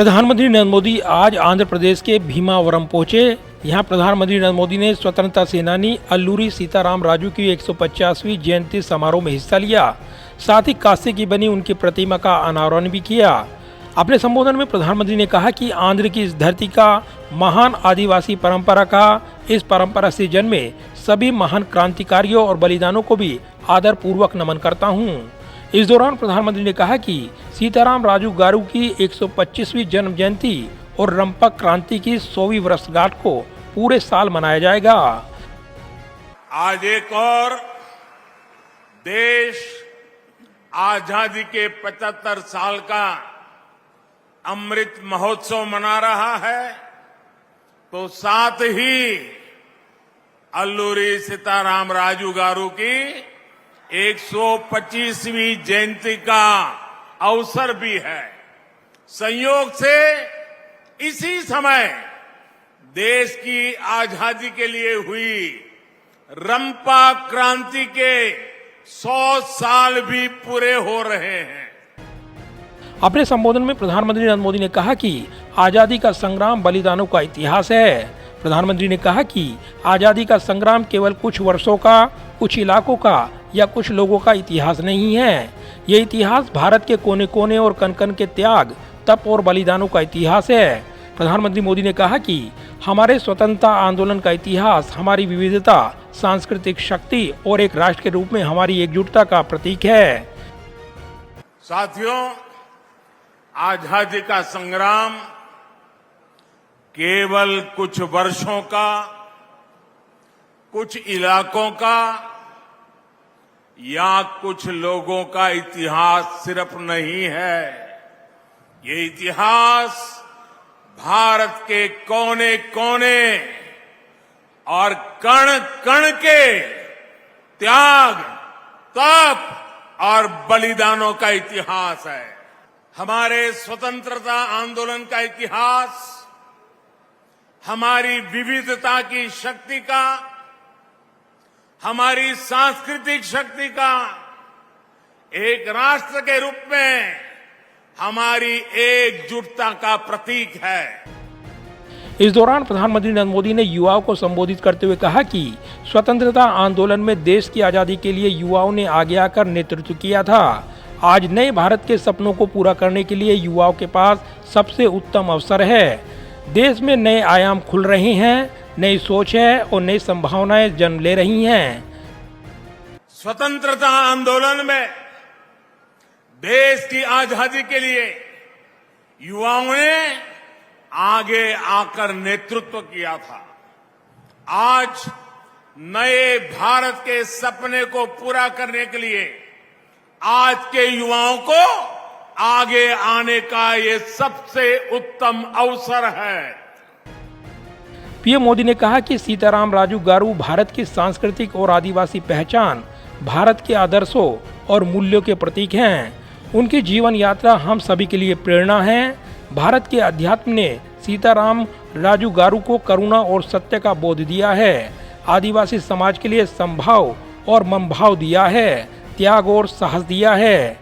प्रधानमंत्री नरेंद्र मोदी आज आंध्र प्रदेश के भीमावरम पहुंचे। यहां प्रधानमंत्री नरेंद्र मोदी ने स्वतंत्रता सेनानी अल्लूरी सीताराम राजू की 150वीं जयंती समारोह में हिस्सा लिया। साथ ही कांसे की बनी उनकी प्रतिमा का अनावरण भी किया। अपने संबोधन में प्रधानमंत्री ने कहा कि आंध्र की इस धरती का महान आदिवासी परंपरा का इस परंपरा से जन्मे सभी महान क्रांतिकारियों और बलिदानों को भी आदर पूर्वक नमन करता हूँ। इस दौरान प्रधानमंत्री ने कहा कि सीताराम राजू गारू की 125वीं जन्म जयंती और रंपक क्रांति की 100वीं वर्षगांठ को पूरे साल मनाया जाएगा। आज एक और देश आजादी के 75 साल का अमृत महोत्सव मना रहा है, तो साथ ही अल्लूरी सीताराम राजू गारू की 125वीं जयंती का अवसर भी है। संयोग से इसी समय देश की आजादी के लिए हुई रंपा क्रांति के 100 साल भी पूरे हो रहे हैं। अपने संबोधन में प्रधानमंत्री नरेंद्र मोदी ने कहा कि आजादी का संग्राम बलिदानों का इतिहास है। प्रधानमंत्री ने कहा कि आजादी का संग्राम केवल कुछ वर्षों का, कुछ इलाकों का या कुछ लोगों का इतिहास नहीं है। ये इतिहास भारत के कोने कोने और कण कण के त्याग, तप और बलिदानों का इतिहास है। प्रधानमंत्री मोदी ने कहा कि हमारे स्वतंत्रता आंदोलन का इतिहास हमारी विविधता, सांस्कृतिक शक्ति और एक राष्ट्र के रूप में हमारी एकजुटता का प्रतीक है। साथियों, आजादी का संग्राम केवल कुछ वर्षों का, कुछ इलाकों का या कुछ लोगों का इतिहास सिर्फ नहीं है। ये इतिहास भारत के कोने कोने और कण कण के त्याग, तप और बलिदानों का इतिहास है। हमारे स्वतंत्रता आंदोलन का इतिहास हमारी विविधता की शक्ति का, हमारी सांस्कृतिक शक्ति का, एक राष्ट्र के रूप में हमारी एकजुटता का प्रतीक है। इस दौरान प्रधानमंत्री नरेंद्र मोदी ने युवाओं को संबोधित करते हुए कहा कि स्वतंत्रता आंदोलन में देश की आजादी के लिए युवाओं ने आगे आकर नेतृत्व किया था। आज नए भारत के सपनों को पूरा करने के लिए युवाओं के पास सबसे उत्तम अवसर है। देश में नए आयाम खुल रहे हैं, नई सोच है और नई संभावनाएं जन्म ले रही हैं। स्वतंत्रता आंदोलन में देश की आजादी के लिए युवाओं ने आगे आकर नेतृत्व किया था। आज नए भारत के सपने को पूरा करने के लिए आज के युवाओं को आगे आने का ये सबसे उत्तम अवसर है। पीएम मोदी ने कहा कि सीताराम राजू गारू भारत की सांस्कृतिक और आदिवासी पहचान, भारत के आदर्शों और मूल्यों के प्रतीक हैं। उनकी जीवन यात्रा हम सभी के लिए प्रेरणा है। भारत के अध्यात्म ने सीताराम राजू गारू को करुणा और सत्य का बोध दिया है। आदिवासी समाज के लिए समभाव और मनभाव दिया है, त्याग और साहस दिया है।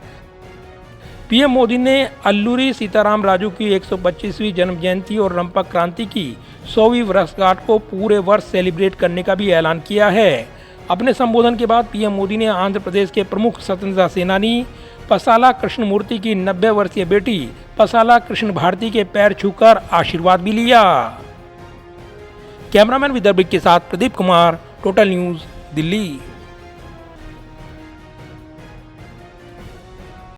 पीएम मोदी ने अल्लूरी सीताराम राजू की 125वीं जन्म जयंती और रंपक क्रांति की 100वीं वर्षगांठ को पूरे वर्ष सेलिब्रेट करने का भी ऐलान किया है। अपने संबोधन के बाद पीएम मोदी ने आंध्र प्रदेश के प्रमुख स्वतंत्रता सेनानी पसाला कृष्णमूर्ति की 90 वर्षीय बेटी पसाला कृष्ण भारती के पैर छूकर आशीर्वाद भी लिया। कैमरामैन विदर्भ के साथ प्रदीप कुमार, टोटल न्यूज़, दिल्ली।